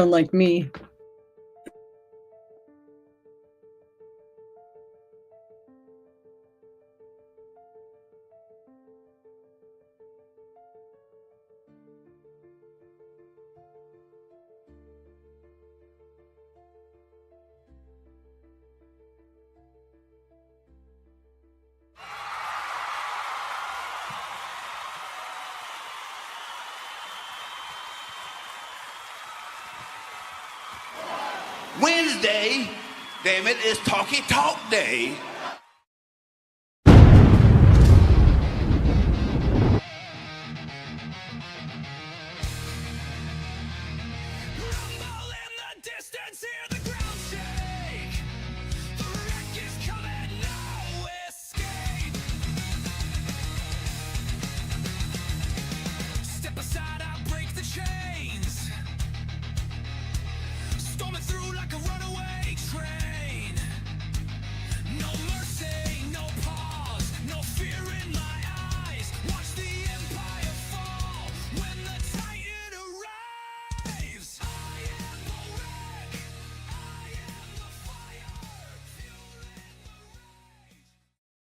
Like me. Wednesday, damn it, is Talkie Talk Day.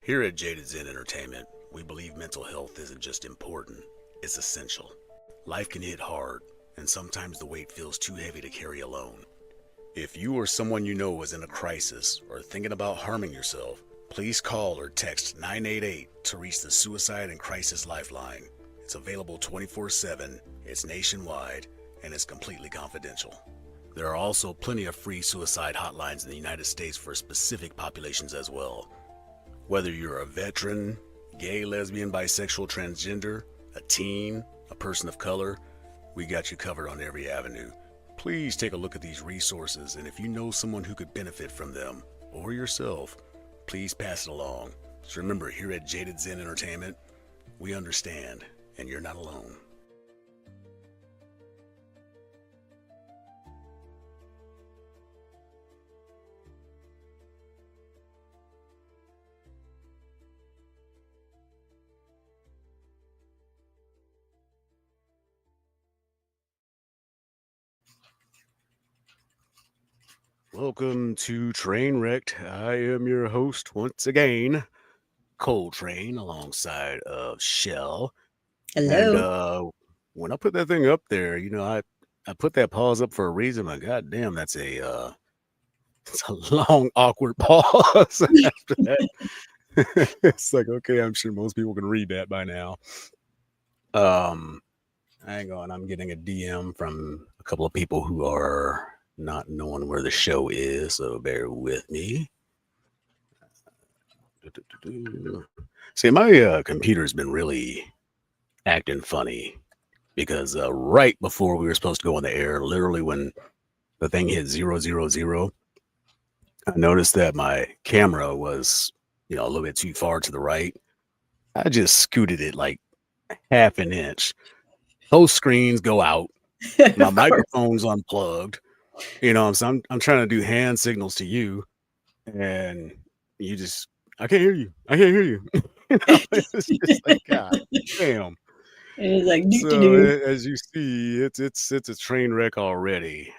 Here at Jaded Zen Entertainment, we believe mental health isn't just important, it's essential. Life can hit hard, and sometimes the weight feels too heavy to carry alone. If you or someone you know is in a crisis or thinking about harming yourself, please call or text 988 to reach the Suicide and Crisis Lifeline. It's available 24/7, it's nationwide, and it's completely confidential. There are also plenty of free suicide hotlines in the United States for specific populations as well. Whether you're a veteran, gay, lesbian, bisexual, transgender, a teen, a person of color, we got you covered on every avenue. Please take a look at these resources, and if you know someone who could benefit from them, or yourself, please pass it along. So remember, here at Jaded Zen Entertainment, we understand, and you're not alone. Welcome to TraneWreck'D. I am your host once again, Coletrane, alongside of Shell. Hello. And when I put that thing up there, I put that pause up for a reason. But goddamn, that's it's a long, awkward pause after that. It's like, okay, I'm sure most people can read that by now. Hang on, I'm getting a DM from a couple of people who are not knowing where the show is, so bear with me. See, my computer's been really acting funny because right before we were supposed to go on the air, literally when the thing hit 000, I noticed that my camera was, a little bit too far to the right. I just scooted it like half an inch. Those screens go out. My microphone's unplugged. So I'm trying to do hand signals to you, and I can't hear you. I can't hear you. It's just like, God damn. And it's like, So as you see, it's a train wreck already.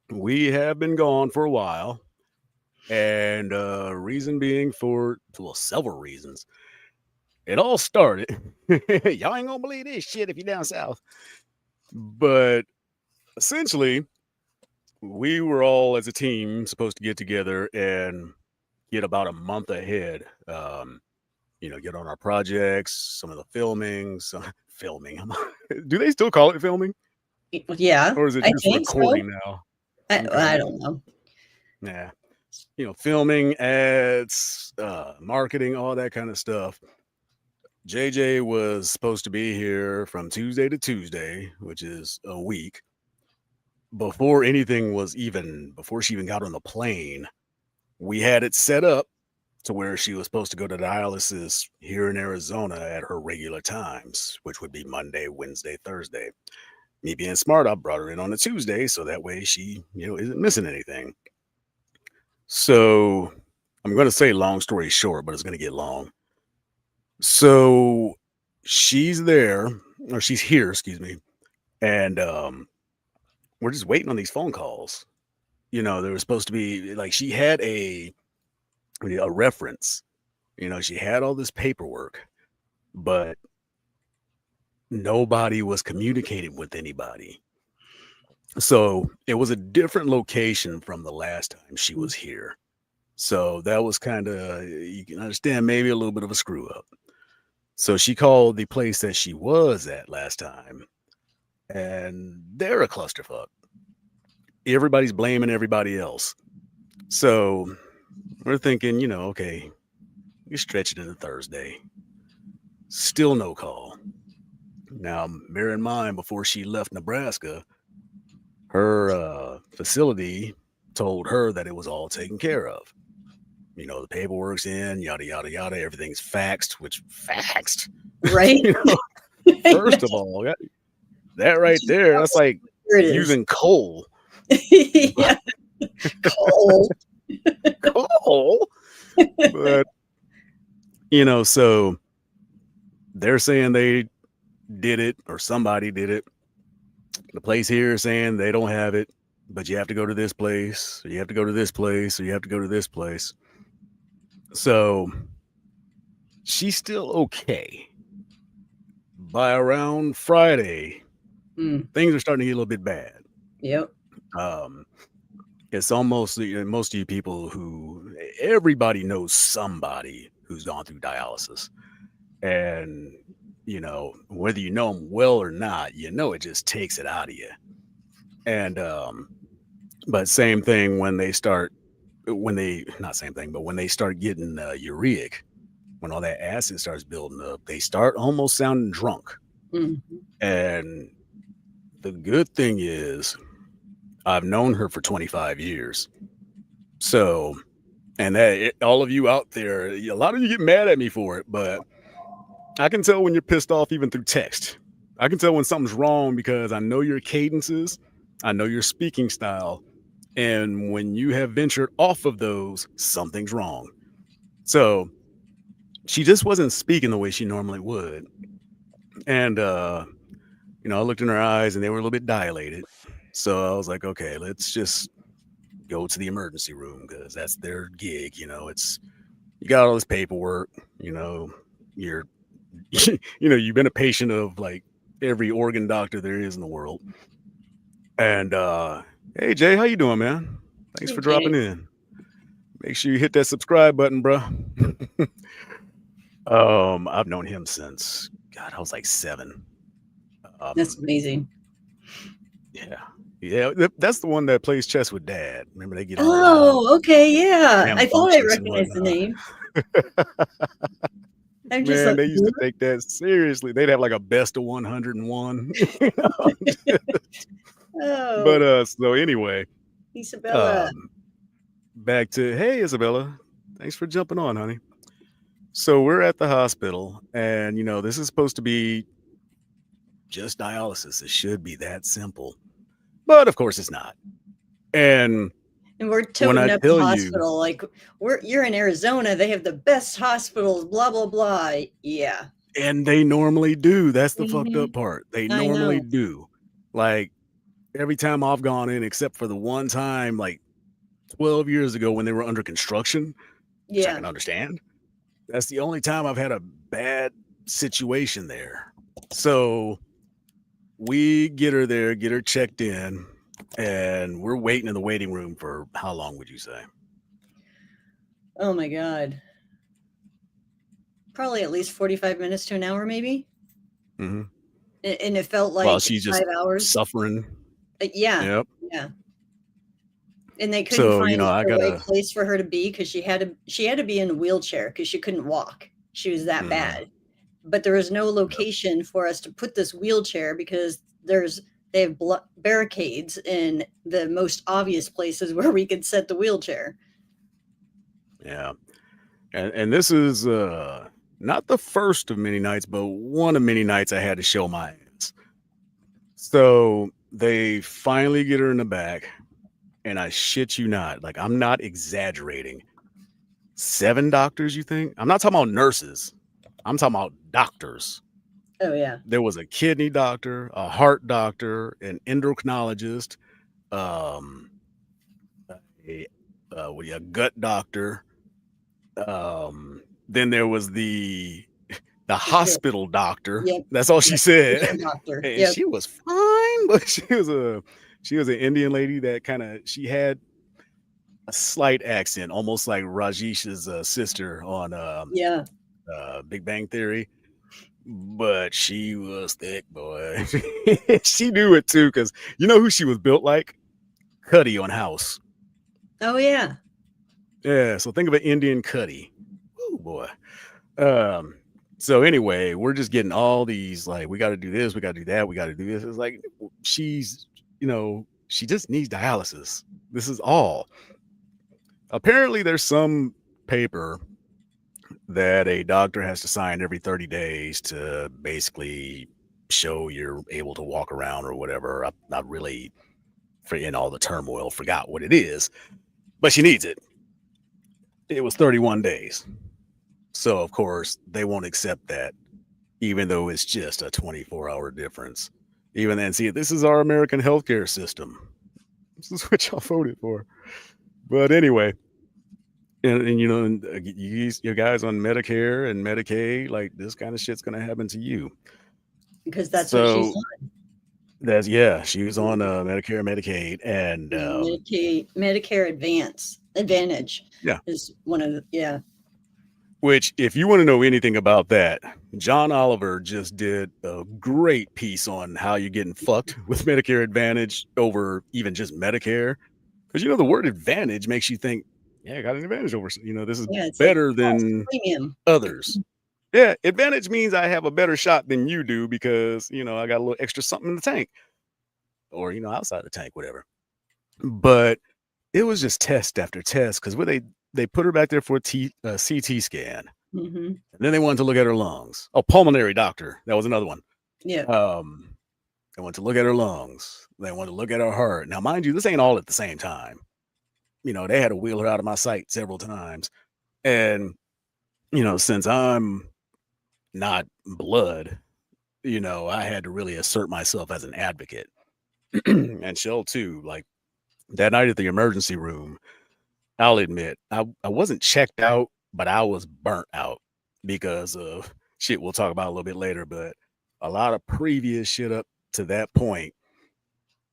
We have been gone for a while, and reason being several reasons. It all started. Y'all ain't gonna believe this shit if you're down south, but essentially, we were all as a team supposed to get together and get about a month ahead. Get on our projects, some of the filming, filming. Do they still call it filming? Yeah, Or is it I just think recording so. now? I don't know. Yeah. Filming, ads, marketing, all that kind of stuff. JJ was supposed to be here from Tuesday to Tuesday, which is a week. Before she even got on the plane, we had it set up to where she was supposed to go to dialysis here in Arizona at her regular times, which would be Monday, Wednesday, Thursday. Me being smart, I brought her in on a Tuesday so that way she, isn't missing anything. So I'm going to say long story short, but it's going to get long. So she's here, excuse me. And we're just waiting on these phone calls. There was supposed to be like she had a reference. She had all this paperwork, but nobody was communicating with anybody. So it was a different location from the last time she Mm. was here. So that was kind of, you can understand, maybe a little bit of a screw up. So she called the place that she was at last time, and they're a clusterfuck. Everybody's blaming everybody else. So we're thinking, okay, you stretch it into Thursday. Still no call. Now, bear in mind, before she left Nebraska, her facility told her that it was all taken care of. The paperwork's in, yada, yada, yada. Everything's faxed, which faxed. Right? First of all, that right there, that's like Here it is. using coal. Yeah. Coal. Coal? But, so they're saying they did it or somebody did it. The place here is saying they don't have it, but you have to go to this place, or you have to go to this place, or you have to go to this place. So she's still okay. By around Friday, things are starting to get a little bit bad. Yep. It's almost most of you people everybody knows somebody who's gone through dialysis. And, whether you know them well or not, it just takes it out of you. And, but same thing when they start getting ureic, when all that acid starts building up, they start almost sounding drunk. Mm-hmm. And the good thing is I've known her for 25 years. So, and all of you out there, a lot of you get mad at me for it, but I can tell when you're pissed off even through text. I can tell when something's wrong because I know your cadences, I know your speaking style, and when you have ventured off of those, something's wrong. So she just wasn't speaking the way she normally would. And, I looked in her eyes and they were a little bit dilated. So I was like, okay, let's just go to the emergency room because that's their gig. You got all this paperwork, you're, you've been a patient of like every organ doctor there is in the world. And, hey, Jay, how you doing, man? Thanks for dropping in. Make sure you hit that subscribe button, bro. I've known him since, God, I was like 7. That's amazing. Yeah, that's the one that plays chess with Dad. Remember, they get all Oh, okay, yeah. I thought I rambunctious and recognized the name. I'm just Man, like, they used to take that seriously. They'd have like a best of 101. oh, But so anyway, Isabella. back to, hey, Isabella, thanks for jumping on, honey. So we're at the hospital, and this is supposed to be just dialysis. It should be that simple, but of course it's not. And we're toting up the hospital like you're in Arizona. They have the best hospitals. Blah blah blah. Yeah. And they normally do. That's the fucked up part. They normally do. Like every time I've gone in, except for the one time, like 12 years ago when they were under construction, which I can understand. That's the only time I've had a bad situation there. So we get her there, get her checked in, and we're waiting in the waiting room for how long would you say? Oh my God. Probably at least 45 minutes to an hour, maybe. Mm-hmm. And it felt like she's just 5 hours. Suffering. Yeah. Yep. Yeah. And they couldn't find the right place for her to be because she had to be in a wheelchair because she couldn't walk. She was that bad. But there was no location for us to put this wheelchair because they have barricades in the most obvious places where we could set the wheelchair. Yeah. And this is not the first of many nights, but one of many nights I had to show my ass. So they finally get her in the back, and I shit you not, like I'm not exaggerating. 7 doctors, you think? I'm not talking about nurses. I'm talking about doctors. Oh, yeah. There was a kidney doctor, a heart doctor, an endocrinologist, um, a gut doctor. Then there was the hospital doctor. Yep. That's all she Yep. said, HR doctor. and Yep. she was fine, but she was an Indian lady that she had a slight accent, almost like Rajesh's sister on Yeah. Big Bang Theory. But she was thick, boy. She knew it too, because you know who she was built like? Cuddy on House. Oh yeah. Yeah, so think of an Indian Cuddy. Ooh, boy. So anyway, we're just getting all these like, we got to do this, we got to do that, we got to do this. It's like she's, she just needs dialysis. This is all. Apparently, there's some paper that a doctor has to sign every 30 days to basically show you're able to walk around or whatever. I'm not really in all the turmoil, forgot what it is, but she needs it. It was 31 days. So, of course, they won't accept that, even though it's just a 24-hour difference. Even then, see, this is our American healthcare system. This is what y'all voted for. But anyway, and you guys on Medicare and Medicaid, like this kind of shit's going to happen to you. Because that's what she's on. She was on Medicare and Medicaid, and Medicare Advantage. Yeah, is one of the Which, if you want to know anything about that, John Oliver just did a great piece on how you're getting fucked with Medicare Advantage over even just Medicare. Because, the word advantage makes you think, yeah, I got an advantage over, this is better than others. Yeah, advantage means I have a better shot than you do because, I got a little extra something in the tank or, outside the tank, whatever. But it was just test after test because they put her back there for a CT scan. Mm-hmm. And then they wanted to look at her lungs. Oh, pulmonary doctor. That was another one. Yeah. They wanted to look at her lungs. They wanted to look at her heart. Now, mind you, this ain't all at the same time. They had to wheel her out of my sight several times. And, since I'm not blood, I had to really assert myself as an advocate. And Shell too, like that night at the emergency room, I'll admit, I wasn't checked out, but I was burnt out because of shit we'll talk about a little bit later. But a lot of previous shit up to that point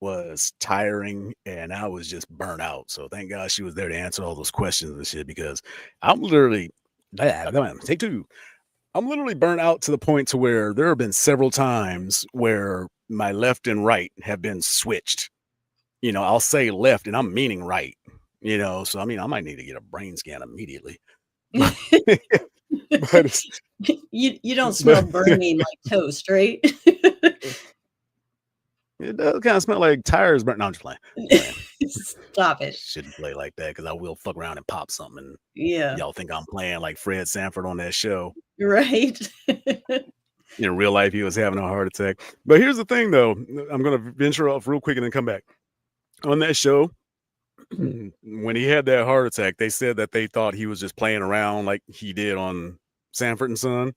was tiring and I was just burnt out. So thank God she was there to answer all those questions and shit because I'm literally, take two. I'm literally burnt out to the point to where there have been several times where my left and right have been switched. I'll say left and I'm meaning right. So I might need to get a brain scan immediately. But you don't smell burning like toast, right? It does kind of smell like tires burnt. No, I'm just playing. Stop it. Shouldn't play like that because I will fuck around and pop something. And yeah. Y'all think I'm playing like Fred Sanford on that show. Right. In real life, he was having a heart attack. But here's the thing, though. I'm going to venture off real quick and then come back. On that show, when he had that heart attack, they said that they thought he was just playing around like he did on Sanford and Son.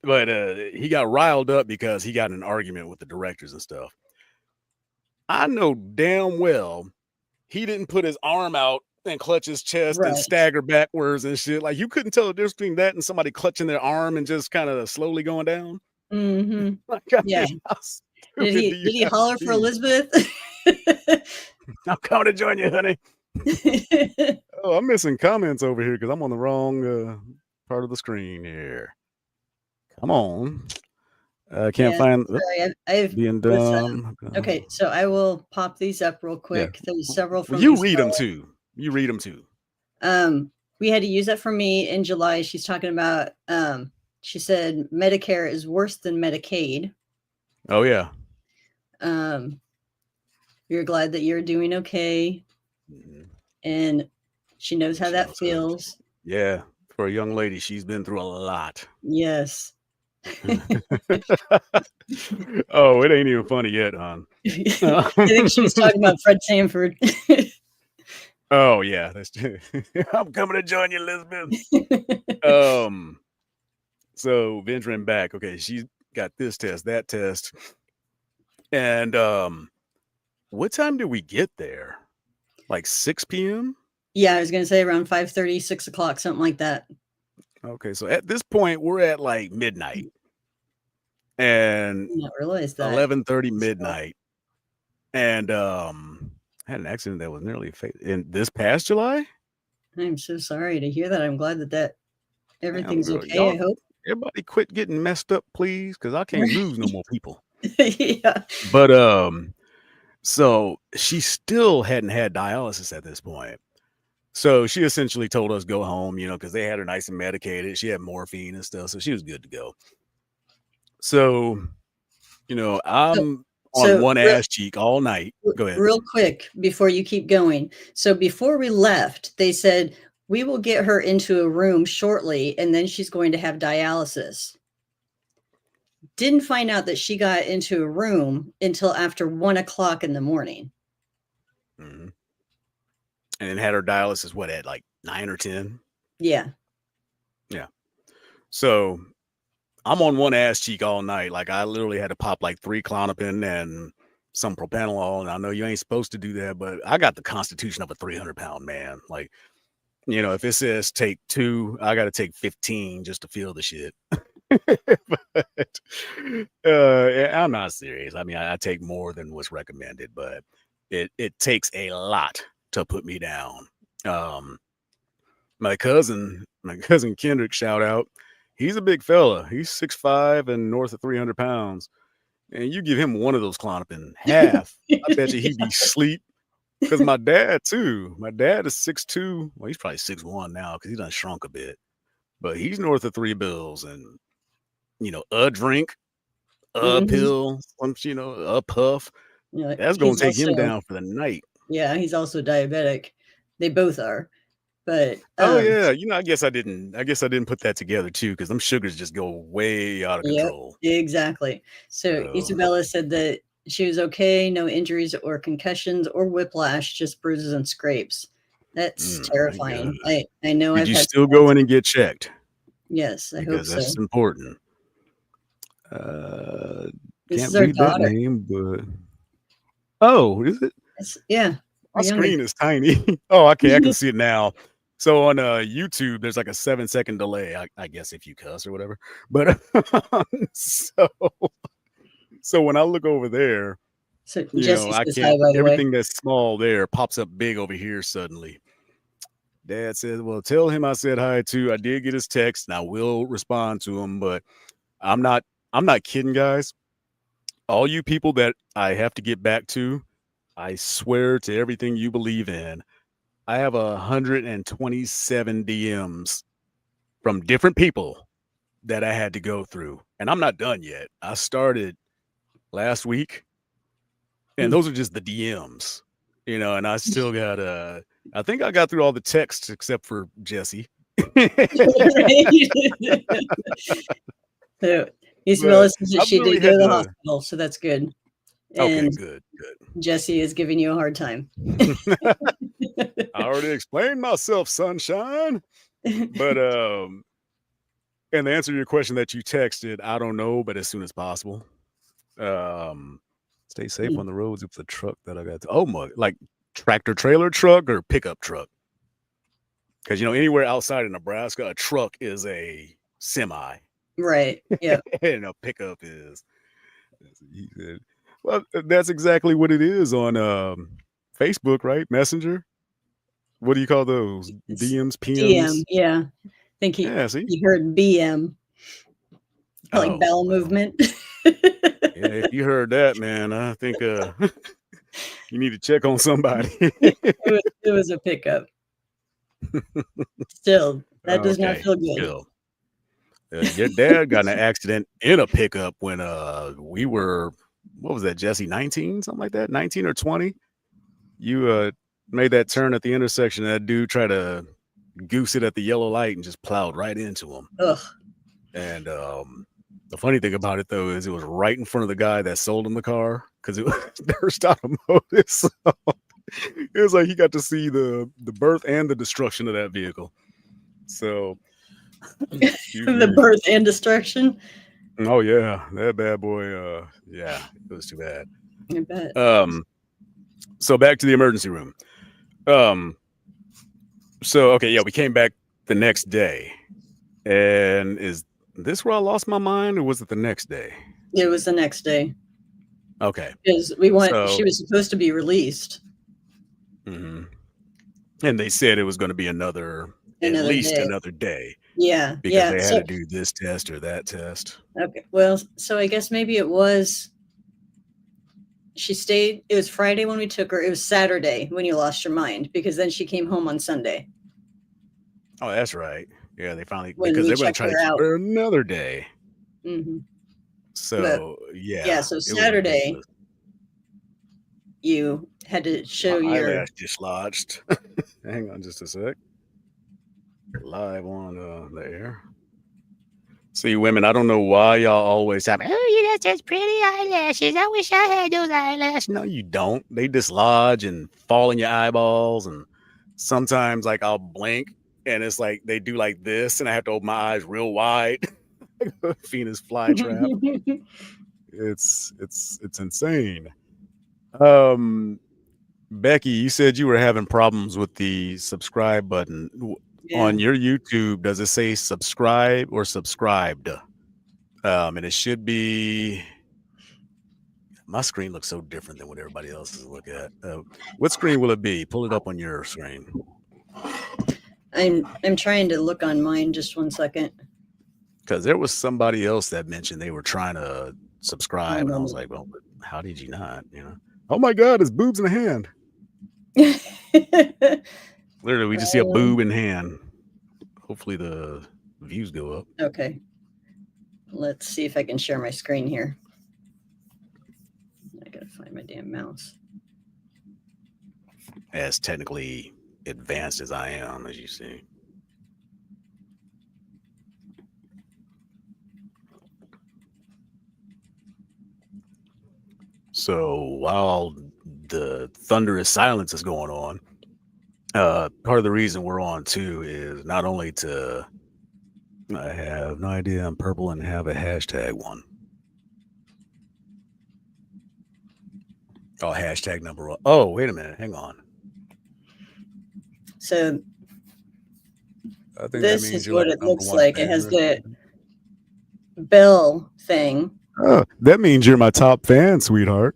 But he got riled up because he got in an argument with the directors and stuff. I know damn well he didn't put his arm out and clutch his chest and stagger backwards and shit. Like you couldn't tell the difference between that and somebody clutching their arm and just kind of slowly going down. Mm-hmm. Like, yeah. Did he holler for Elizabeth? I'm coming to join you, honey. Oh, I'm missing comments over here because I'm on the wrong part of the screen here. Come on. I can't find. Sorry, I've being dumb. Okay, so I will pop these up real quick. Yeah. There's several from. You read them too. You read them too. We had to use that for me in July. She's talking about. She said Medicare is worse than Medicaid. Oh yeah. You're glad that you're doing okay, and she knows how that feels. Yeah, for a young lady, she's been through a lot. Yes. Oh, it ain't even funny yet, hon. I think she was talking about Fred Sanford. Oh yeah, that's true. I'm coming to join you, Elizabeth. So venturing back, okay, she's got this test, that test, and what time did we get there? Like 6 p.m.? Yeah, I was gonna say around 5:30, 6 o'clock, something like that. Okay, so at this point, we're at like midnight. And I did not realize that. 11:30 midnight. And had an accident that was nearly in this past July. I'm so sorry to hear that. I'm glad that everything's Man, okay, I hope. Everybody quit getting messed up, please, because I can't lose no more people. Yeah. But so she still hadn't had dialysis at this point. So she essentially told us go home, because they had her nice and medicated. She had morphine and stuff, so she was good to go. So, I'm on one ass cheek all night. Go ahead. Real quick before you keep going. So before we left, they said, we will get her into a room shortly, and then she's going to have dialysis. Didn't find out that she got into a room until after 1 o'clock in the morning. Mm-hmm. And then had her dialysis, what, at like 9 or 10? Yeah. Yeah. So I'm on one ass cheek all night. Like I literally had to pop like 3 Klonopin and some propanolol. And I know you ain't supposed to do that, but I got the constitution of a 300-pound man. Like, if it says take 2, I got to take 15 just to feel the shit. But I'm not serious. I mean, I take more than what's recommended, but it takes a lot to put me down. My cousin Kendrick, shout out. He's a big fella. He's 6'5" and north of 300 pounds. And you give him one of those Klonopin, half, I bet you he'd be asleep. Because my dad, too. My dad is 6'2". Well, he's probably 6'1" now because he done shrunk a bit. But he's north of 3 bills. And, a drink, a pill, a puff. That's going to take him down for the night. Yeah, he's also diabetic. They both are. But oh yeah, I guess I didn't put that together too, because them sugars just go way out of control. Exactly. So Isabella said that she was okay, no injuries or concussions or whiplash, just bruises and scrapes. That's terrifying. I know. Did you still go in and get checked? Yes, I hope so. That's important. This can't is our read that daughter. name, but is it? Yeah. My screen is tiny. Oh, okay, I can see it now. So on YouTube, there's like a 7-second delay, I guess, if you cuss or whatever. But so when I look over there, I can't. Everything that's small there pops up big over here suddenly. Dad said, "Well, tell him I said hi too. I did get his text, and I will respond to him. But I'm not kidding, guys. All you people that I have to get back to, I swear to everything you believe in, I have 127 DMs from different people that I had to go through. And I'm not done yet. I started last week, and those are just the DMs, and I still got, I think I got through all the texts except for Jesse. So Isabella says that she did go to the hospital, so that's good. Okay, good. Jesse is giving you a hard time. I already explained myself, sunshine. But and to answer your question that you texted, I don't know, but as soon as possible. Stay safe on the roads. It's a truck that I got like tractor trailer truck or pickup truck. Because anywhere outside of Nebraska, a truck is a semi. Right. Yeah. And a pickup is. He said, well, that's exactly what it is on Facebook, right? Messenger. What do you call those? DMs, PMs? DM, yeah. I think he heard BM. Like bowel movement. Yeah, if you heard that, man, I think you need to check on somebody. It was a pickup. Still, that does not feel good. Your dad got in an accident in a pickup when we were, what was that, Jesse, 19, something like that, 19 or 20? You made that turn at the intersection. That dude tried to goose it at the yellow light and just plowed right into him. Ugh. And the funny thing about it, though, is it was right in front of the guy that sold him the car because it was burst automotive. So it was like he got to see the birth and the destruction of that vehicle. So the birth and destruction. Oh yeah, that bad boy. Yeah, it was too bad. I bet. So back to the emergency room. So, okay, yeah, we came back the next day. And is this where I lost my mind, or was it the next day? It was the next day. Okay. Because she was supposed to be released. Mm-hmm. And they said it was going to be at least another day. Yeah. Because they had to do this test or that test. Okay. Well, so I guess maybe it was, she stayed, it was Friday when we took her. It was Saturday when you lost your mind, because then she came home on Sunday. Oh, that's right. Yeah, they finally, because they're going to try to keep her another day. Mm-hmm. So, yeah. Yeah, so Saturday, you had to show your eyelash dislodged. Hang on just a sec. Live on the air. See, women, I don't know why y'all always have, oh, you got such pretty eyelashes. I wish I had those eyelashes. No, you don't. They dislodge and fall in your eyeballs. And sometimes, like, I'll blink and it's like they do like this, and I have to open my eyes real wide. Venus flytrap. It's insane. Becky, you said you were having problems with the subscribe button. On your YouTube, does it say subscribe or subscribed? And it should be, my screen looks so different than what everybody else's look at. What screen will it be? Pull it up on your screen. I'm trying to look on mine. Just one second. Because there was somebody else that mentioned they were trying to subscribe, and I was like, well, how did you not? You know? Oh my God, it's boobs in a hand. Literally, we just see a boob in hand. Hopefully the views go up. Okay. Let's see if I can share my screen here. I gotta find my damn mouse. As technically advanced as I am, as you see. So while the thunderous silence is going on, part of the reason we're on too is not only to, I have no idea, I'm purple and have a hashtag one. Oh, hashtag number one. Oh, wait a minute. Hang on. So I think this is what it looks like. It has the bell thing. Oh, that means you're my top fan, sweetheart.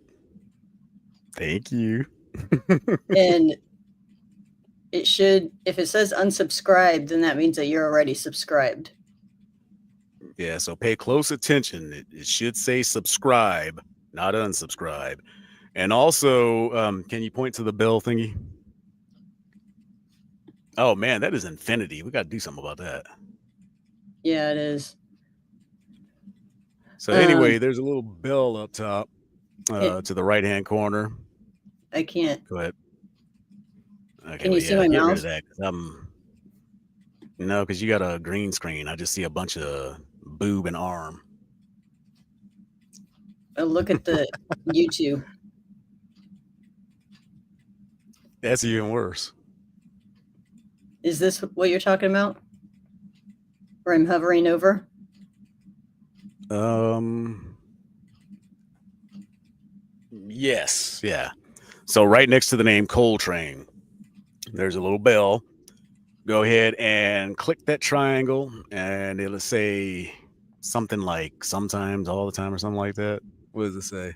Thank you. And it should, if it says unsubscribed, then that means that you're already subscribed. Yeah, so pay close attention. It should say subscribe, not unsubscribe. And also, can you point to the bell thingy? Oh man, that is infinity. We got to do something about that. Yeah, it is. So anyway, there's a little bell up top to the right-hand corner. I can't. Go ahead. Okay, can you see my get mouse? Rid of that, no, because you got a green screen. I just see a bunch of boob and arm. Oh, look at the YouTube. That's even worse. Is this what you're talking about? Where I'm hovering over? Yes, yeah. So right next to the name Coletrane, there's a little bell. Go ahead and click that triangle, and it'll say something like sometimes, all the time, or something like that. What does it say?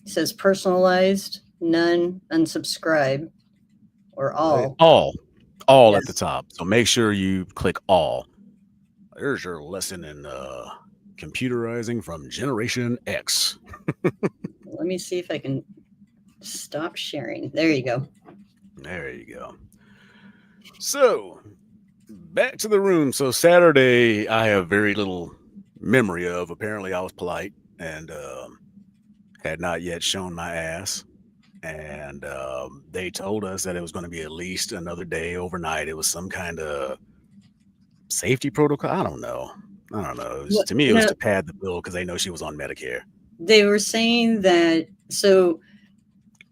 It says personalized, none, unsubscribe, or all. All yes. At the top. So make sure you click all. There's your lesson in computerizing from Generation X. Let me see if I can stop sharing. There you go. There you go. So back to the room. So Saturday, I have very little memory of. Apparently, I was polite and had not yet shown my ass. And they told us that it was going to be at least another day overnight. It was some kind of safety protocol. I don't know. To me, it was to pad the bill because they know she was on Medicare. They were saying that. So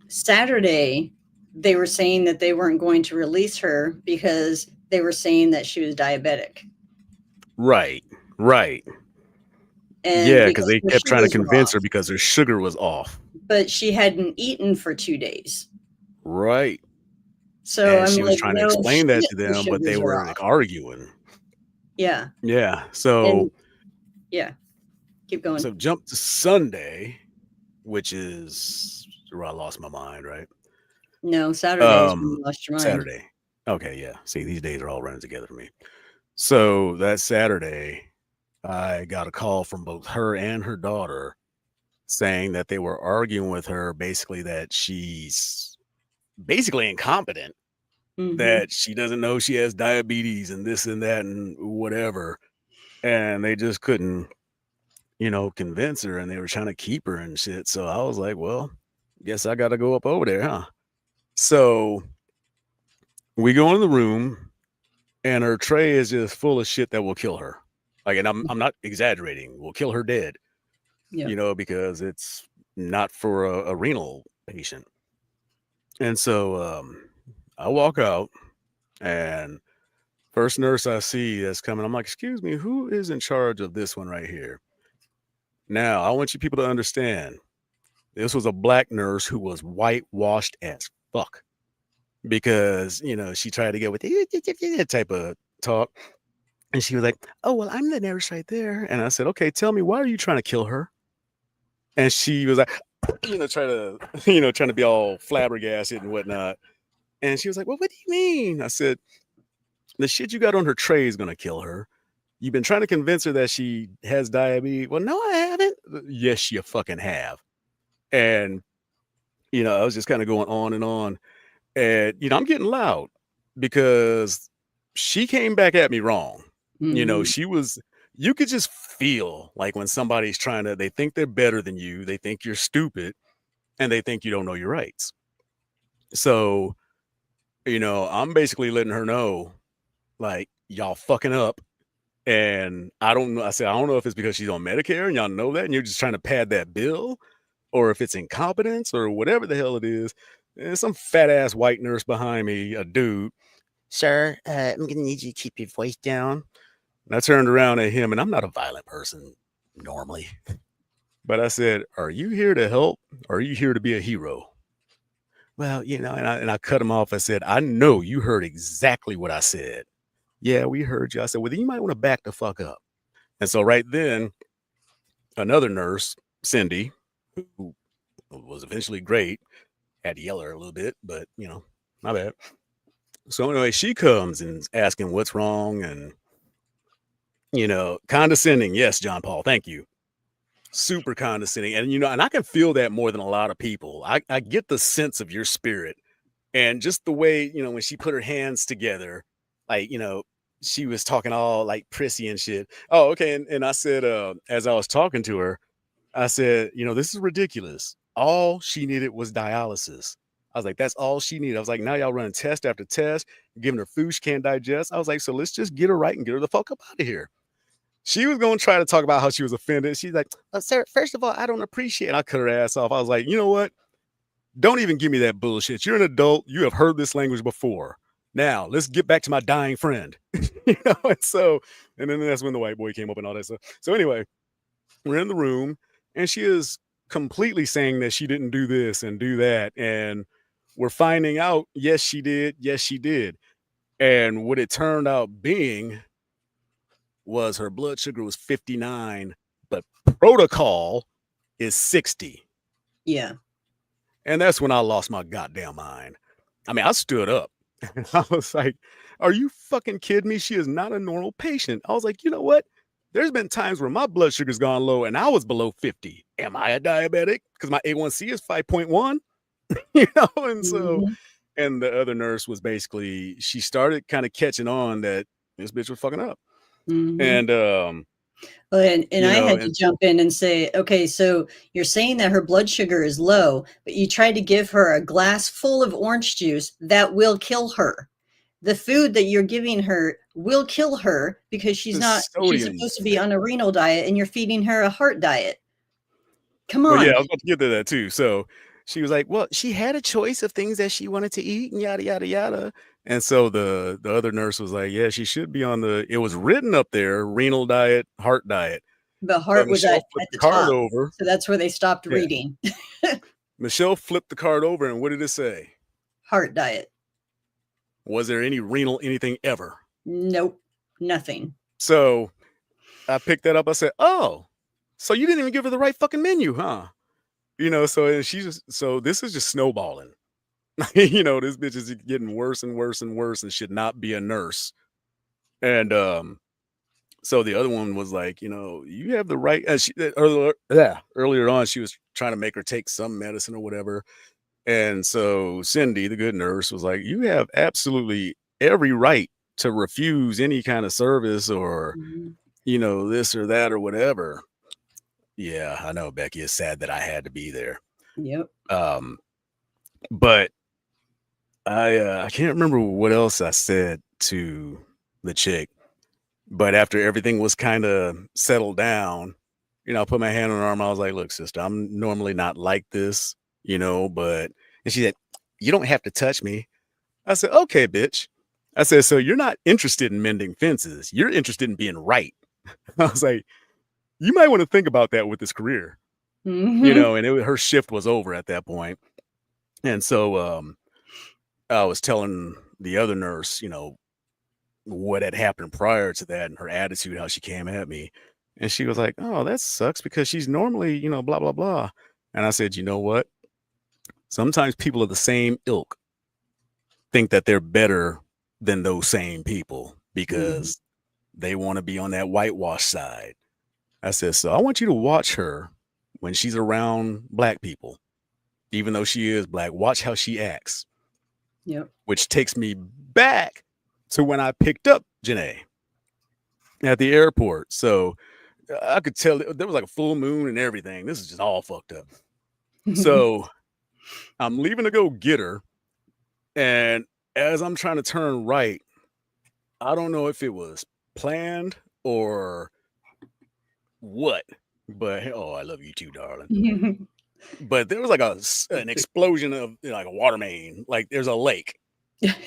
Saturday, they were saying that they weren't going to release her because they were saying that she was diabetic. Right. And yeah, because they kept trying to convince her because her sugar was off. but she hadn't eaten for 2 days. Right. So And I'm she was like, trying to "No explain that shit, to the them, but they sugars are were like off." arguing. Yeah. Yeah. And yeah, keep going. So jump to Sunday, which is where I lost my mind, right? No, Saturday is when you lost your mind. Saturday. Okay, yeah. See, these days are all running together for me. So that Saturday, I got a call from both her and her daughter saying that they were arguing with her, basically that she's basically incompetent, Mhm. that she doesn't know she has diabetes and this and that and whatever. And they just couldn't, convince her, and they were trying to keep her and shit. So I was like, well, guess I got to go up over there, huh? So we go in the room, and her tray is just full of shit that will kill her. Like, and I'm not exaggerating, will kill her dead, Yeah. because it's not for a renal patient. And so I walk out, and first nurse I see that's coming, I'm like, excuse me, who is in charge of this one right here? Now, I want you people to understand, this was a black nurse who was whitewashed as fuck because, she tried to get with that type of talk. And she was like, oh, well, I'm the nurse right there. And I said, okay, tell me, why are you trying to kill her? And she was like, trying to be all flabbergasted and whatnot. And she was like, well, what do you mean? I said, the shit you got on her tray is going to kill her. You've been trying to convince her that she has diabetes. Well, no, I haven't. Yes, you fucking have. And, I was just kind of going on and on. And, I'm getting loud because she came back at me wrong. Mhm. You could just feel like when somebody's they think they're better than you, they think you're stupid, and they think you don't know your rights. So, I'm basically letting her know, like, y'all fucking up. And I don't know. I said, I don't know if it's because she's on Medicare and y'all know that, and you're just trying to pad that bill, or if it's incompetence or whatever the hell it is. And some fat ass white nurse behind me, a dude, sir, I'm going to need you to keep your voice down. And I turned around at him, and I'm not a violent person normally, but I said, are you here to help, or are you here to be a hero? Well, and I cut him off. I said, I know you heard exactly what I said. Yeah, we heard you. I said, well, then you might want to back the fuck up. And so right then, another nurse, Cindy, who was eventually great, had to yell at her a little bit, but my bad. So anyway, she comes and is asking what's wrong, and condescending. Yes, John Paul, thank you. Super condescending. And and I can feel that more than a lot of people. I get the sense of your spirit, and just the way, when she put her hands together, like, she was talking all like prissy and shit. Oh, okay. And I said, as I was talking to her, I said, this is ridiculous. All she needed was dialysis. I was like, that's all she needed. I was like, now y'all running test after test, giving her food she can't digest. I was like, so let's just get her right and get her the fuck up out of here. She was going to try to talk about how she was offended. She's like, oh, sir, first of all, I don't appreciate it. And I cut her ass off. I was like, you know what? Don't even give me that bullshit. You're an adult. You have heard this language before. Now, let's get back to my dying friend. And then that's when the white boy came up and all that stuff. So anyway, we're in the room, and she is completely saying that she didn't do this and do that. And we're finding out, yes, she did. Yes, she did. And what it turned out being was her blood sugar was 59, but protocol is 60. Yeah. And that's when I lost my goddamn mind. I mean, I stood up and I was like, are you fucking kidding me? She is not a normal patient. I was like, you know what? There's been times where my blood sugar's gone low and I was below 50. Am I a diabetic? Because my A1C is 5.1, And so, Mhm. and the other nurse was basically, she started kind of catching on that this bitch was fucking up. Mhm. And, Well, and I had to and jump in and say, okay, so you're saying that her blood sugar is low, but you tried to give her a glass full of orange juice that will kill her. The food that you're giving her will kill her because the she's sodium. supposed to be on a renal diet and you're feeding her a heart diet. Come Well, yeah, on. I was about to get to that too. So she was like, "Well, she had a choice of things that she wanted to eat, and yada yada yada." And so the other nurse was like, "Yeah, she should be on the." It was written up there, renal diet, heart diet. The But heart was Michelle at flipped at the the card top. over. So that's where they stopped Yeah. reading. Michelle flipped the card over, and what did it say? Heart diet. Was there any renal anything ever? Nope, nothing. So I picked that up. I said, "Oh, so you didn't even give her the right fucking menu, huh?" So so this is just snowballing. This bitch is getting worse and worse and worse, and should not be a nurse. And so the other one was like, you have the right. Earlier on, she was trying to make her take some medicine or whatever. And so Cindy, the good nurse, was like, you have absolutely every right to refuse any kind of service or, this or that or whatever. Yeah, I know, Becky. It's sad that I had to be there. Yep. But I can't remember what else I said to the chick. But after everything was kind of settled down, I put my hand on her arm. I was like, look, sister, I'm normally not like this, and she said, you don't have to touch me. I said, okay, bitch. I said, so you're not interested in mending fences. You're interested in being right. I was like, you might want to think about that with this career, and her shift was over at that point. And so I was telling the other nurse, what had happened prior to that and her attitude, how she came at me. And she was like, oh, that sucks because she's normally, blah, blah, blah. And I said, you know what? Sometimes people of the same ilk think that they're better than those same people because they want to be on that whitewash side. I said, so I want you to watch her when she's around black people, even though she is black. Watch how she acts. Yep. Which takes me back to when I picked up Janae at the airport. So I could tell there was like a full moon and everything. This is just all fucked up. So I'm leaving to go get her. And as I'm trying to turn right, I don't know if it was planned or what, but I love you too, darling. But there was like an explosion of like a water main, like there's a lake.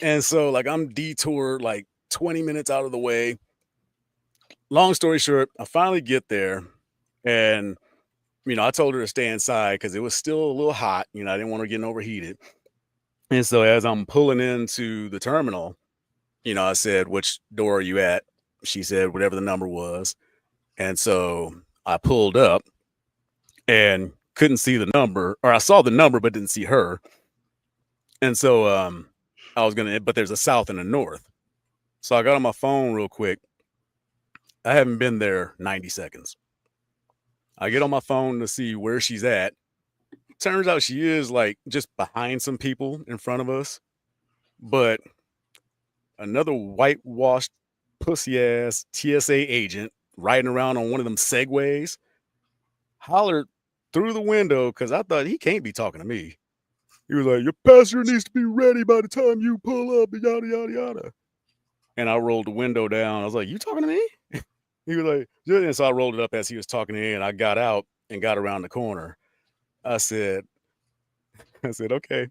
And so like I'm detoured like 20 minutes out of the way. Long story short, I finally get there and, I told her to stay inside because it was still a little hot. I didn't want her getting overheated. And so as I'm pulling into the terminal, I said, which door are you at? She said, whatever the number was. And so I pulled up and couldn't see the number, or I saw the number, but didn't see her. And so I was but there's a south and a north. So I got on my phone real quick. I haven't been there 90 seconds. I get on my phone to see where she's at. Turns out she is like just behind some people in front of us. But another whitewashed pussy ass TSA agent riding around on one of them Segways hollered through the window because I thought he can't be talking to me. He was like, your passenger needs to be ready by the time you pull up, yada, yada, yada. And I rolled the window down. I was like, you talking to me? He was like, yeah. And so I rolled it up as he was talking to me, and I got out and got around the corner. I said, okay.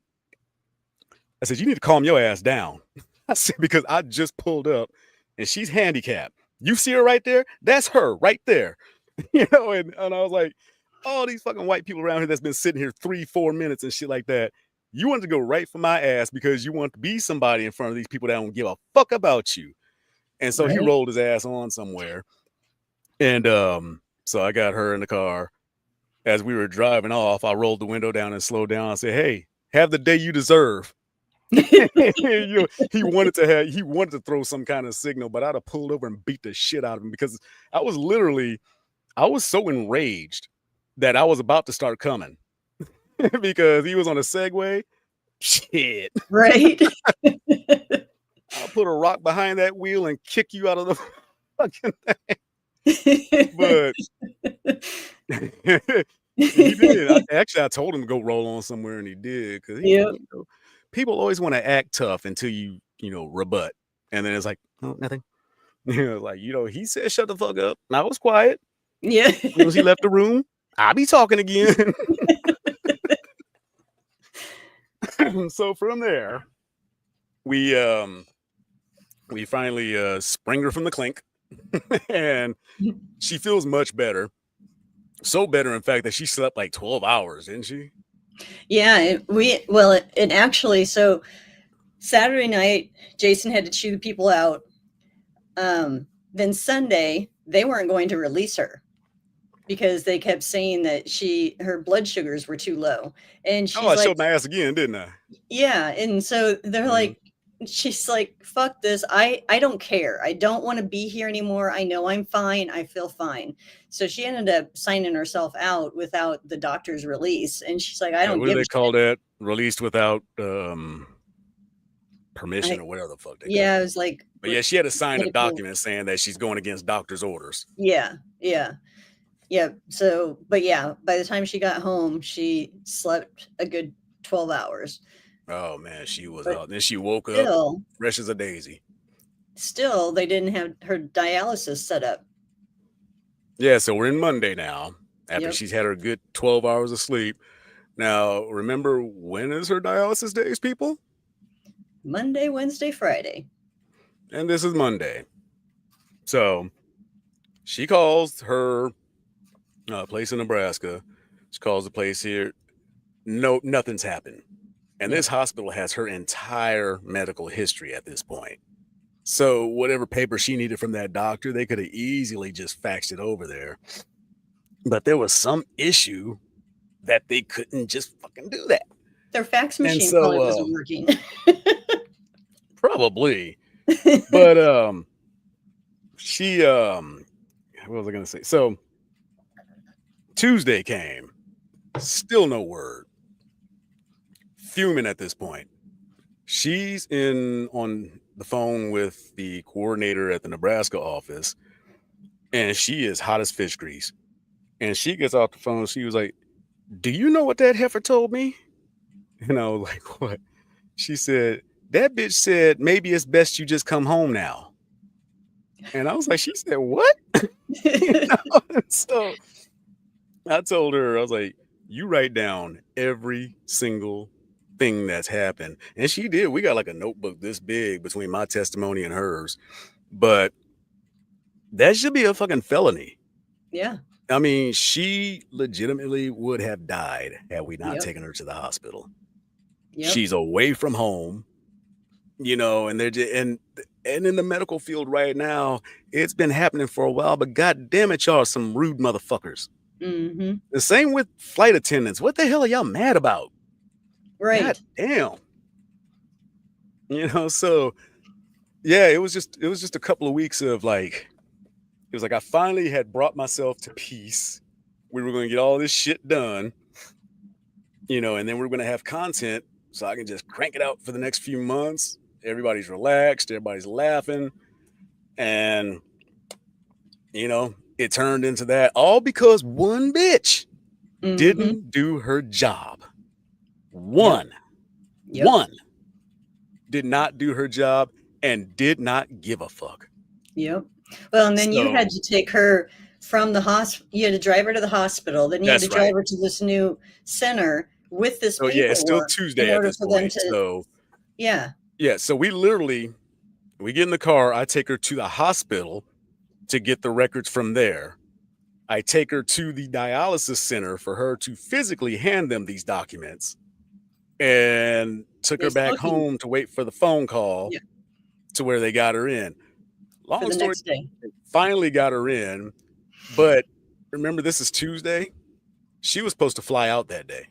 I said, you need to calm your ass down. I said, because I just pulled up and she's handicapped. You see her right there? That's her right there. And I was like, all these fucking white people around here that's been sitting here 3-4 minutes and shit like that. You want to go right for my ass because you want to be somebody in front of these people that don't give a fuck about you. And so he rolled his ass on somewhere. And so I got her in the car. As we were driving off, I rolled the window down and slowed down. I said, hey, have the day you deserve. He wanted to throw some kind of signal, but I'd have pulled over and beat the shit out of him because I was so enraged that I was about to start coming because he was on a Segway. Shit. Right. I'll put a rock behind that wheel and kick you out of the fucking thing. But he did. I told him to go roll on somewhere, and he did because people always want to act tough until you rebut, and then it's like, oh, nothing. Like he said, shut the fuck up. And I was quiet. Yeah. Once he left the room, I'll be talking again. So from there, we finally spring her from the clink, and she feels much better. So better, in fact, that she slept like 12 hours, didn't she? Yeah, it actually, so Saturday night, Jason had to chew the people out. Then Sunday, they weren't going to release her because they kept saying that her blood sugars were too low. And Oh, she's I like, showed my ass again, didn't I? yeah. And so they're like, she's like, fuck this. I don't care. I don't want to be here anymore. I know I'm fine. I feel fine. So she ended up signing herself out without the doctor's release. And she's like, I Yeah, don't what do give a they call shit. that? Released without permission or whatever the fuck they Yeah, call it it. was like But yeah, she had to sign a medical. document saying that she's going against doctor's orders. Yeah, yeah. Yeah. So, but yeah, by the time she got home, she slept a good 12 hours. Oh man, she was But out. Then she woke up still, fresh as a daisy. they didn't have her dialysis set up. Yeah, so we're in Monday now, after Yep. she's had her good 12 hours of sleep. Now, remember, when is her dialysis days, people? Monday, Wednesday, Friday. And this is Monday. So she calls her place in Nebraska. She calls the place here. No, nothing's happened. And this hospital has her entire medical history at this point. So whatever paper she needed from that doctor, they could have easily just faxed it over there. But there was some issue that they couldn't just fucking do that. Their fax And machine so probably wasn't working. probably. But she what was I gonna say? So Tuesday came, still no word. Fuming at this point. She's on the phone with the coordinator at the Nebraska office, and she is hot as fish grease. And she gets off the phone. She was like, "Do you know what that heifer told me?" And I was like, "What?" She said, "That bitch said maybe it's best you just come home now." And I was like, she said, "What?" So I told her, I was like, "You write down every single thing that's happened." And she did. We got like a notebook this big between my testimony and hers. But that should be a fucking felony. Yeah. I mean, she legitimately would have died had we not Yep. taken her to the hospital. Yep. She's away from home, and they're just, and in the medical field right now, it's been happening for a while, but god damn it, y'all are some rude motherfuckers. Mm-hmm. The same with flight attendants. What the hell are y'all mad about? Right. God damn. So yeah, it was just a couple of weeks of like, it was like I finally had brought myself to peace. We were going to get all this shit done, and then we we're going to have content so I can just crank it out for the next few months. Everybody's relaxed, everybody's laughing. And, it turned into that all because one bitch didn't do her job. One did not do her job and did not give a fuck. Yep. Well, and then you had to take her from the hospital. You had to drive her to the hospital. Then you had to drive her to this new center with this paperwork. Yeah, it's still Tuesday at this point. Yeah. So we get in the car. I take her to the hospital to get the records from there. I take her to the dialysis center for her to physically hand them these documents, and took her back home to wait for the phone call to where they got her in. Long story, finally got her in, but remember, this is Tuesday. She was supposed to fly out that day.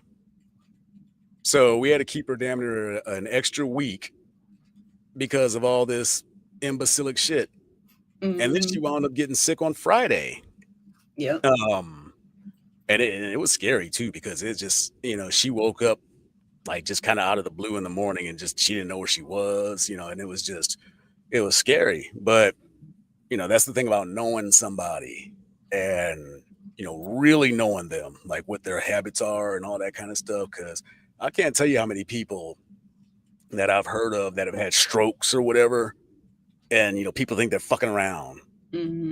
So we had to keep her damn near an extra week because of all this imbecilic shit. And then she wound up getting sick on Friday. Yep. And it was scary too, because it just, she woke up like just kind of out of the blue in the morning, and just she didn't know where she was, and it was scary. But that's the thing about knowing somebody and really knowing them, like what their habits are and all that kind of stuff. Because I can't tell you how many people that I've heard of that have had strokes or whatever, and people think they're fucking around,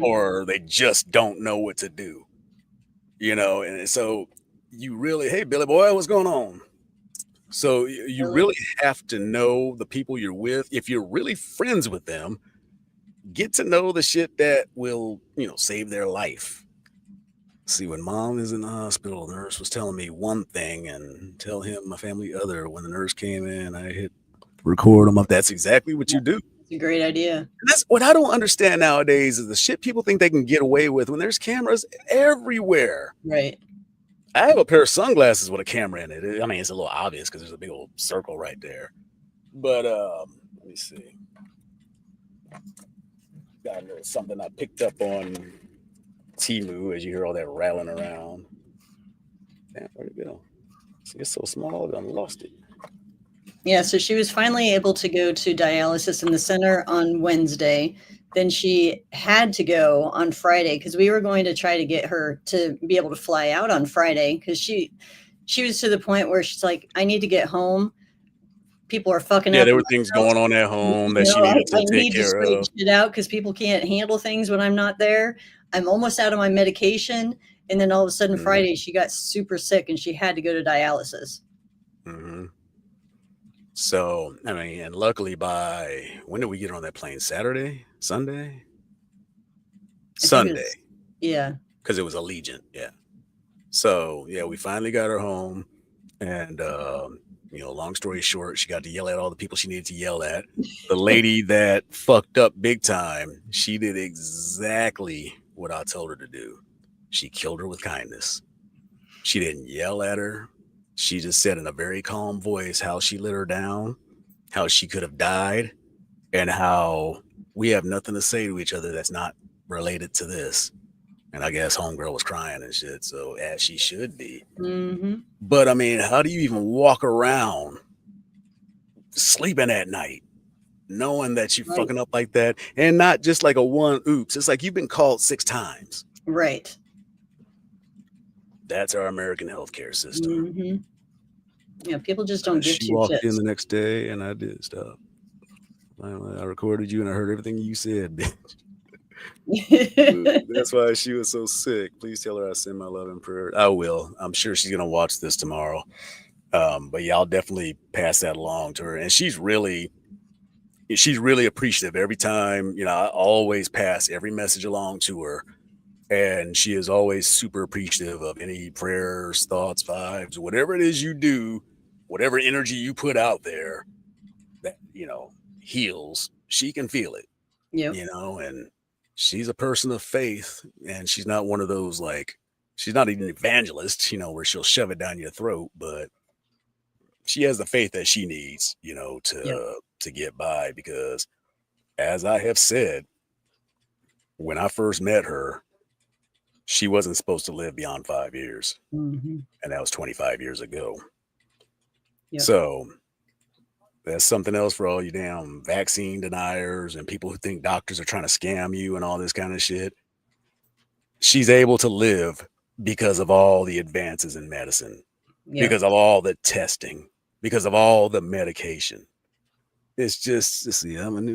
or they just don't know what to do, and so you really, hey Billy boy, what's going on? So you really have to know the people you're with. If you're really friends with them, get to know the shit that will, save their life. See, when mom is in the hospital, the nurse was telling me one thing and tell him my family other. When the nurse came in, I hit record them up. That's exactly what you do. It's a great idea. And that's what I don't understand nowadays is the shit people think they can get away with when there's cameras everywhere. Right. I have a pair of sunglasses with a camera in it. I mean, it's a little obvious because there's a big old circle right there. But let me see. Got a little something I picked up on Timu as you hear all that rattling around. Damn, where'd it go? See, it's so small, I lost it. Yeah, so she was finally able to go to dialysis in the center on Wednesday. Then she had to go on Friday because we were going to try to get her to be able to fly out on Friday because she was to the point where she's like, I need to get home. People are fucking up. Yeah, there were things going on at home that she needed to take care of. Shit out because people can't handle things when I'm not there. I'm almost out of my medication. And then all of a sudden Friday, she got super sick and she had to go to dialysis. Mm-hmm. So, I mean, and luckily by, when did we get on that plane? Saturday? Sunday? Sunday. Yeah. Because it was Allegiant. Yeah. So, yeah, we finally got her home. And, you know, long story short, she got to yell at all the people she needed to yell at. The lady that fucked up big time, she did exactly what I told her to do. She killed her with kindness. She didn't yell at her. She just said in a very calm voice how she let her down, how she could have died, and how we have nothing to say to each other that's not related to this. And I guess homegirl was crying and shit, so as she should be. Mm-hmm. But I mean, how do you even walk around sleeping at night knowing that you're fucking up like that? And not just like a one oops. It's like you've been called 6 times. Right. That's our American healthcare system. Mm-hmm. Yeah, people just don't give She two walked shits. in the next day and I did stop. I recorded you and I heard everything you said, bitch. That's why she was so sick. Please tell her I send my love and prayer. I will. I'm sure she's gonna watch this tomorrow. But yeah, I'll definitely pass that along to her. And she's really appreciative every time. You know, I always pass every message along to her. And she is always super appreciative of any prayers, thoughts, vibes, whatever it is you do, whatever energy you put out there that, you know, heals. She can feel it, you know, and she's a person of faith. And she's not one of those, like, she's not an evangelist, you know, where she'll shove it down your throat, but she has the faith that she needs, you know, to get by. Because as I have said, when I first met her, she wasn't supposed to live beyond 5 years. Mm-hmm. And that was 25 years ago. Yep. So that's something else for all you damn vaccine deniers and people who think doctors are trying to scam you and all this kind of shit. She's able to live because of all the advances in medicine, because of all the testing, because of all the medication. It's just, see, I meet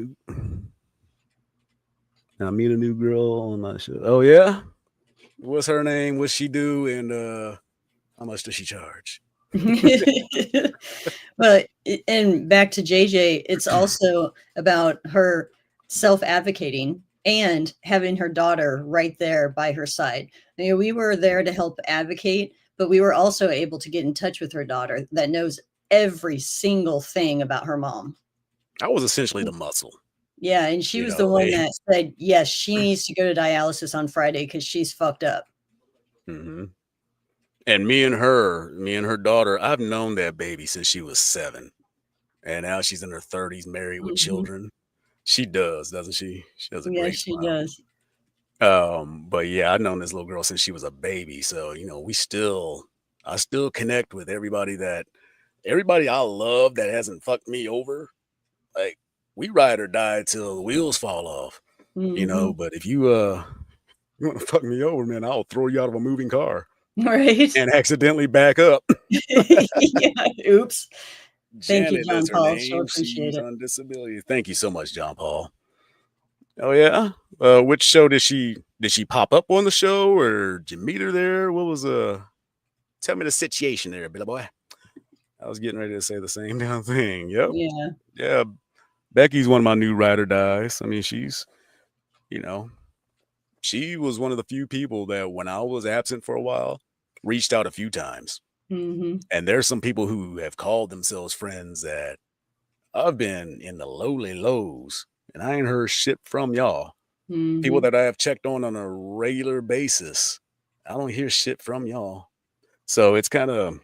a new girl on my show. Oh, yeah? What's her name? What's she do? And how much does she charge? Well, and back to JJ, it's also about her self-advocating and having her daughter right there by her side. I mean, we were there to help advocate, but we were also able to get in touch with her daughter that knows every single thing about her mom. I was essentially the muscle. Yeah, and she was the one that said, yes, she needs to go to dialysis on Friday because she's fucked up. Mm-hmm. And me and her daughter, I've known that baby since she was 7. And now she's in her 30s, married with children. She does, doesn't she? She does a great she job. does. But yeah, I've known this little girl since she was a baby. So, you know, I still connect with everybody I love that hasn't fucked me over. Like, we ride or die till the wheels fall off, you know. But if you want to fuck me over, man, I'll throw you out of a moving car, right? And accidentally back up. Oops. Thank Janet, you, John Paul. So appreciate She's it. on disability. Thank you so much, John Paul. Oh yeah. Which show did she pop up on the show, or did you meet her there? What was tell me the situation there, Billy boy. I was getting ready to say the same damn thing. Yep. Yeah. Becky's one of my new ride or dies. I mean, she's, you know, she was one of the few people that when I was absent for a while, reached out a few times. Mm-hmm. And there's some people who have called themselves friends that I've been in the lowly lows and I ain't heard shit from y'all. People Mm-hmm. that I have checked on a regular basis, I don't hear shit from y'all. So it's kind of,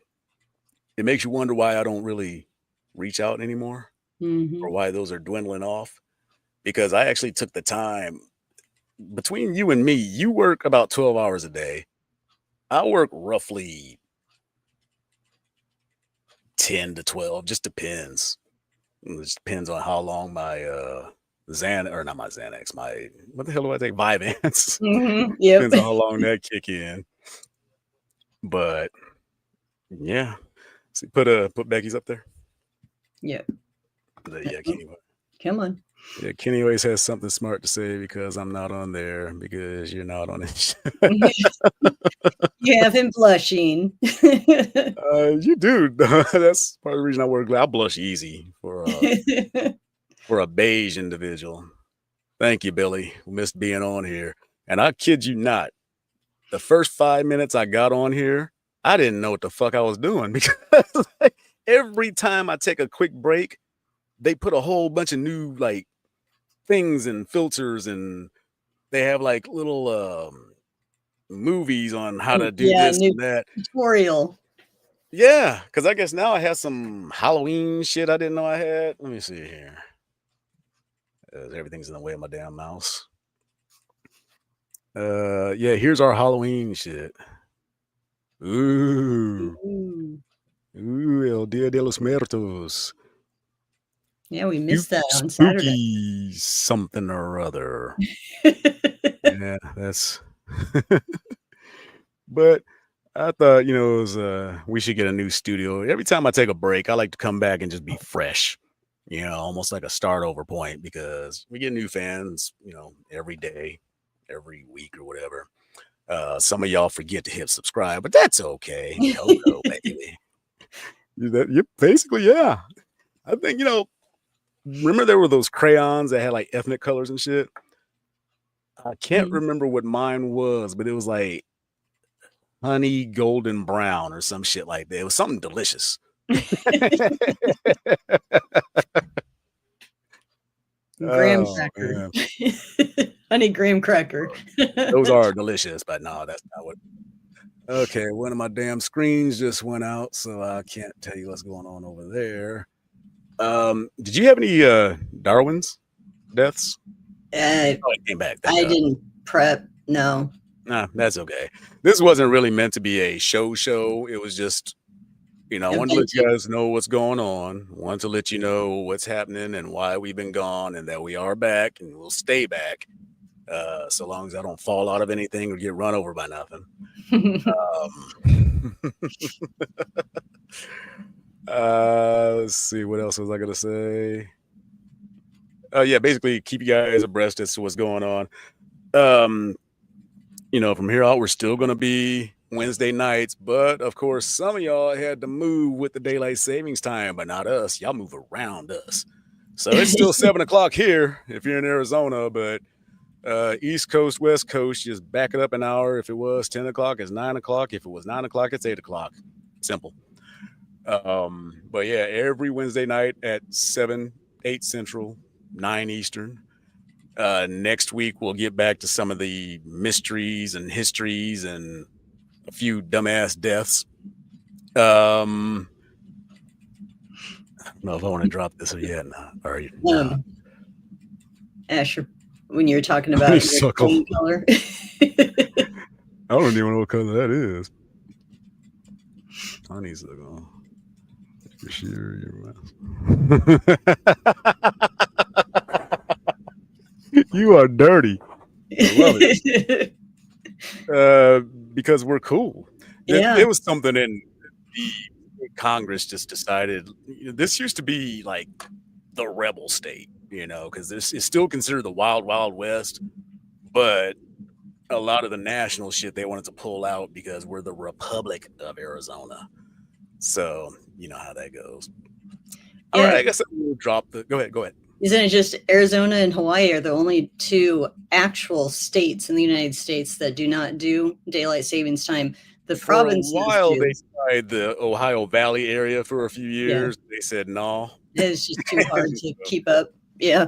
it makes you wonder why I don't really reach out anymore Mm-hmm. or why those are dwindling off. Because I actually took the time between you and me, you work about 12 hours a day. I work roughly 10 to 12, just depends. It just depends on how long my Xan or not my Xanax, my what the hell do I take? Vyvanse. Mm-hmm. Yep. Depends on how long that kick in. But yeah. See, put Becky's up there. Yep. Yeah, Kenny. Come on. Yeah, Kenny always has something smart to say because I'm not on there because you're not on it. You have him blushing. You do. That's part of the reason I work. I blush easy for a beige individual. Thank you, Billy. We missed being on here. And I kid you not, the first 5 minutes I got on here, I didn't know what the fuck I was doing because like, every time I take a quick break, they put a whole bunch of new like things and filters and they have like little movies on how to do this new and that. tutorial. Yeah, because I guess now I have some Halloween shit I didn't know I had. Let me see here. Everything's in the way of my damn mouse. Yeah, here's our Halloween shit. Ooh. El Dia de los Muertos. Yeah, we missed that on Saturday. Something or other. Yeah, that's. But I thought, it was, we should get a new studio. Every time I take a break, I like to come back and just be fresh, almost like a start over point because we get new fans, every day, every week or whatever. Some of y'all forget to hit subscribe, but that's okay. Coco, baby. Basically, yeah. I think, remember there were those crayons that had like ethnic colors and shit? I can't remember what mine was, but it was like honey golden brown or some shit like that. It was something delicious. Graham cracker. Honey graham cracker. Those are delicious, but no, that's not what. Okay, one of my damn screens just went out, so I can't tell you what's going on over there. Did you have any Darwin's deaths? It came back. I didn't prep. No. Nah, that's okay. This wasn't really meant to be a show. It was just, I wanted to let you guys know what's going on. Want to let you know what's happening and why we've been gone and that we are back and we'll stay back. So long as I don't fall out of anything or get run over by nothing. Let's see, what else was I gonna say? Yeah, basically keep you guys abreast as to what's going on. From here out, we're still gonna be Wednesday nights, but of course, some of y'all had to move with the daylight savings time, but not us. Y'all move around us, so it's still 7 o'clock here if you're in Arizona, but East Coast, West Coast, just back it up an hour. If it was 10 o'clock, it's 9 o'clock. If it was 9 o'clock, it's 8 o'clock. Simple. But yeah, every Wednesday night at 8 Central, 9 Eastern. Next week, we'll get back to some of the mysteries and histories and a few dumbass deaths. I don't know if I want to drop this or yet. Asher, when you're talking about your color. I don't even know what color that is. Honeysuckle. For sure, you are dirty. I love it. Because we're cool. Yeah. There was something in Congress just decided this used to be like the rebel state, because this is still considered the wild, wild west. But a lot of the national shit they wanted to pull out because we're the Republic of Arizona. So you know how that goes. Yeah. All right, I guess we'll drop the. Go ahead. Isn't it just Arizona and Hawaii are the only two actual states in the United States that do not do daylight savings time? The For a provinces while, do. they tried the Ohio Valley area for a few Yeah. years. They said no. It's just too hard to keep up. Yeah.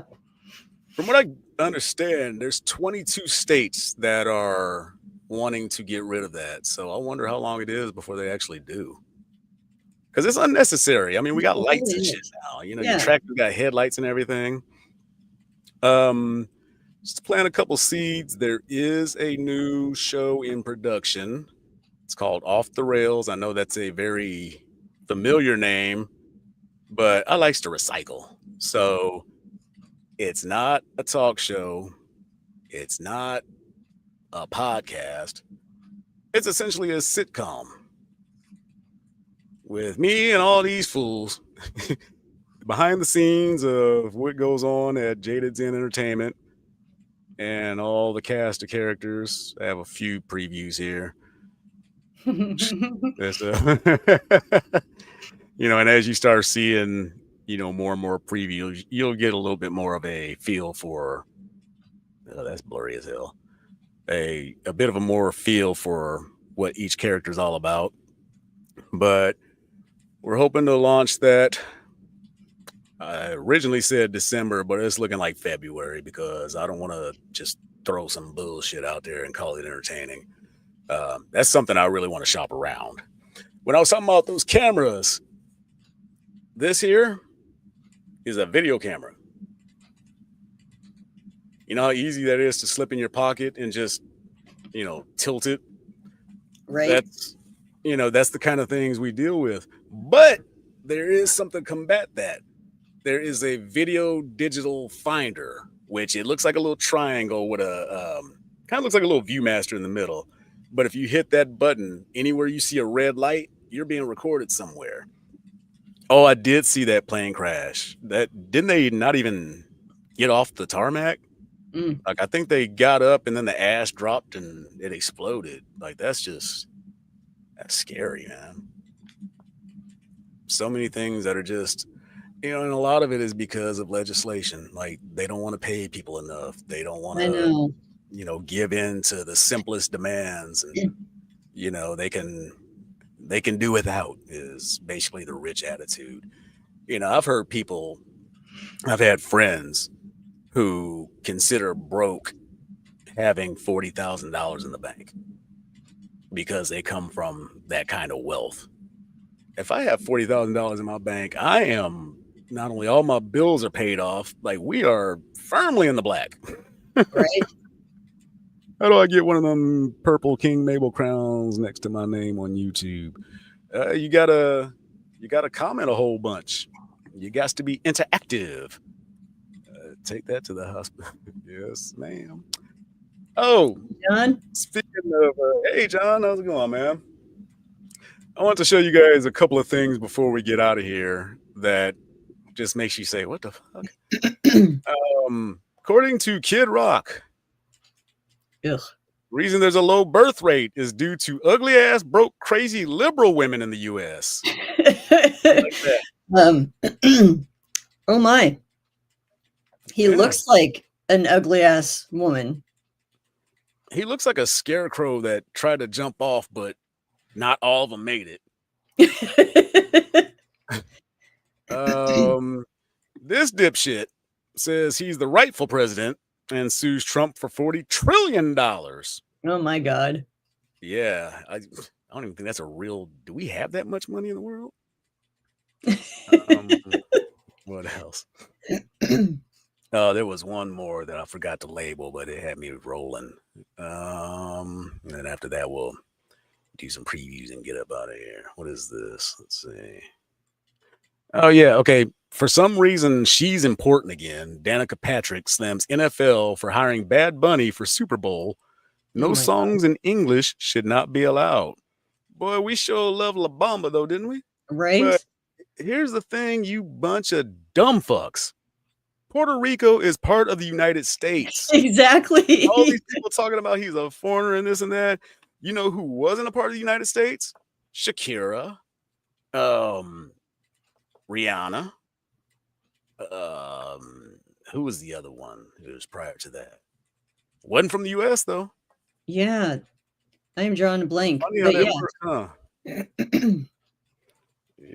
From what I understand, there's 22 states that are wanting to get rid of that. So I wonder how long it is before they actually do. Because it's unnecessary. I mean, we got Well, lights it and shit is. now. You know, your Yeah. tractor got headlights and everything. Just to plant a couple seeds, there is a new show in production. It's called Off the Rails. I know that's a very familiar name, but I likes to recycle. So it's not a talk show. It's not a podcast. It's essentially a sitcom with me and all these fools behind the scenes of what goes on at Jaded's Entertainment and all the cast of characters. I have a few previews here. That's, and as you start seeing, more and more previews, you'll get a little bit more of a feel for, that's blurry as hell, a bit of a more feel for what each character is all about. But we're hoping to launch that. I originally said December, but it's looking like February because I don't want to just throw some bullshit out there and call it entertaining. That's something I really want to shop around. When I was talking about those cameras, this here is a video camera. You know how easy that is to slip in your pocket and just, tilt it? Right. That's the kind of things we deal with. But there is something to combat that. There is a video digital finder, which it looks like a little triangle with a kind of looks like a little Viewmaster in the middle. But if you hit that button, anywhere you see a red light, you're being recorded somewhere. Oh, I did see that plane crash. Didn't they not even get off the tarmac? Like, I think they got up and then the ash dropped and it exploded. Like, that's scary, man. So many things that are just, and a lot of it is because of legislation. Like, they don't want to pay people enough. They don't want to, give in to the simplest demands. And, they can do without is basically the rich attitude. I've had friends who consider broke having $40,000 in the bank because they come from that kind of wealth. If I have $40,000 in my bank, I am not only all my bills are paid off, like we are firmly in the black. Right. How do I get one of them purple King Mabel crowns next to my name on YouTube? You gotta comment a whole bunch. You got to be interactive. Take that to the hospital. Yes, ma'am. Oh, John. Speaking of, hey, John, how's it going, man? I want to show you guys a couple of things before we get out of here that just makes you say, what the fuck? According to Kid Rock, reason there's a low birth rate is due to ugly ass, broke, crazy liberal women in the U.S. Like that. Oh my. He looks like an ugly ass woman. He looks like a scarecrow that tried to jump off, but not all of them made it. This dipshit says he's the rightful president and sues Trump for $40 trillion. Oh my God. Yeah. I don't even think that's a real, do we have that much money in the world? What else? There was one more that I forgot to label, but it had me rolling. And then after that, we'll do some previews and get up out of here. What is this? Let's see. Oh, yeah. Okay. For some reason, she's important again. Danica Patrick slams NFL for hiring Bad Bunny for Super Bowl. No songs in English should not be allowed. Boy, we sure love La Bamba, though, didn't we? Right. But here's the thing, you bunch of dumb fucks. Puerto Rico is part of the United States. Exactly. All these people talking about he's a foreigner and this and that. You know who wasn't a part of the United States? Shakira, Rihanna, who was the other one who was prior to that? Wasn't from the U.S. though. Yeah, I am drawing a blank. Funny how But that yeah. works, huh?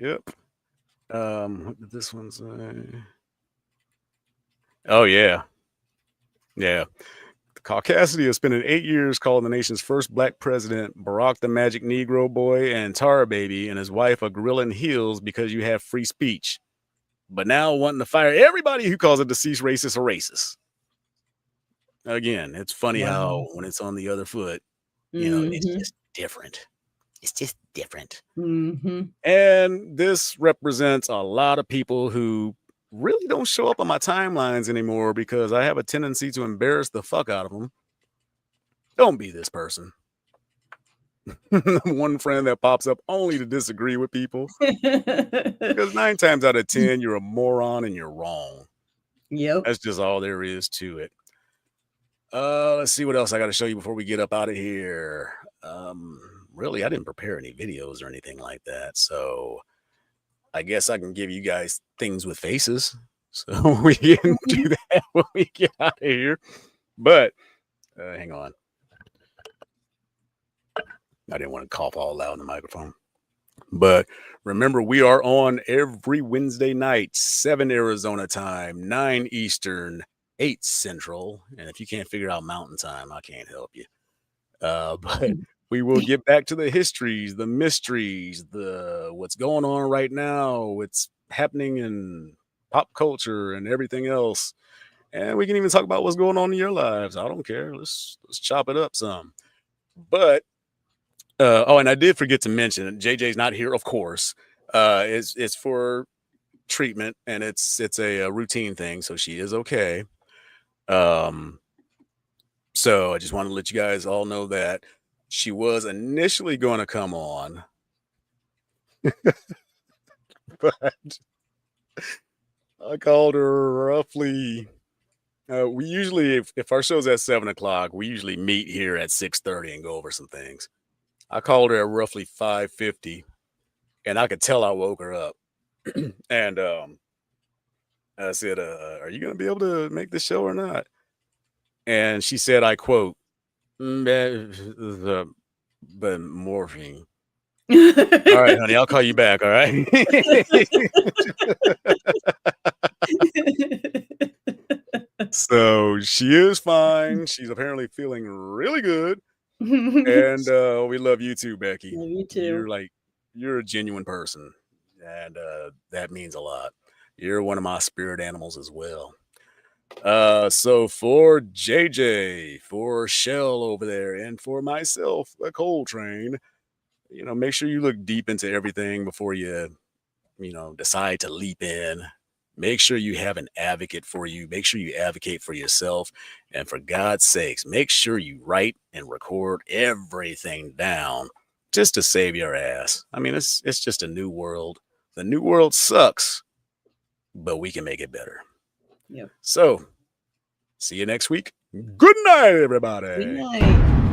Yep. What did this one say? Oh yeah. Yeah. Cassidy is spending 8 years calling the nation's first black president Barack the Magic Negro Boy and Tar Baby and his wife a gorilla in heels because you have free speech. But now wanting to fire everybody who calls a deceased racist a racist. Again, it's funny how when it's on the other foot, you know, it's just different. It's just different. And this represents a lot of people who really don't show up on my timelines anymore because I have a tendency to embarrass the fuck out of them. Don't be this person. One friend that pops up only to disagree with people. Because 9 times out of 10, you're a moron and you're wrong. Yep. That's just all there is to it. Let's see what else I got to show you before we get up out of here. Really, I didn't prepare any videos or anything like that. So I guess I can give you guys things with faces. So we can do that when we get out of here. But hang on. I didn't want to cough all loud in the microphone. But remember, we are on every Wednesday night, 7 Arizona time, 9 Eastern, 8 Central. And if you can't figure out Mountain Time, I can't help you. But we will get back to the histories, the mysteries, the what's going on right now, what's happening in pop culture and everything else. And we can even talk about what's going on in your lives. I don't care. Let's chop it up some. But oh, and I did forget to mention, JJ's not here, of course. It's for treatment and it's a routine thing, so she is okay. So I just want to let you guys all know that she was initially going to come on, but I called her roughly. We usually, if our show's at 7 o'clock, we usually meet here at 6:30 and go over some things. I called her at roughly 5:50, and I could tell I woke her up. And I said, "Are you going to be able to make the show or not?" And she said, I quote, "The morphine." All right, honey, I'll call you back. All right. So she is fine. She's apparently feeling really good. And we love you too, Becky. Love you too. You're a genuine person. And that means a lot. You're one of my spirit animals as well. So for JJ, for Shell over there, and for myself, a Coletrane, make sure you look deep into everything before you decide to leap in. Make sure you have an advocate for you. Make sure you advocate for yourself. And for God's sakes, make sure you write and record everything down just to save your ass. I mean, it's just a new world. The new world sucks, but we can make it better. Yep. So, see you next week. Good night, everybody. Good night.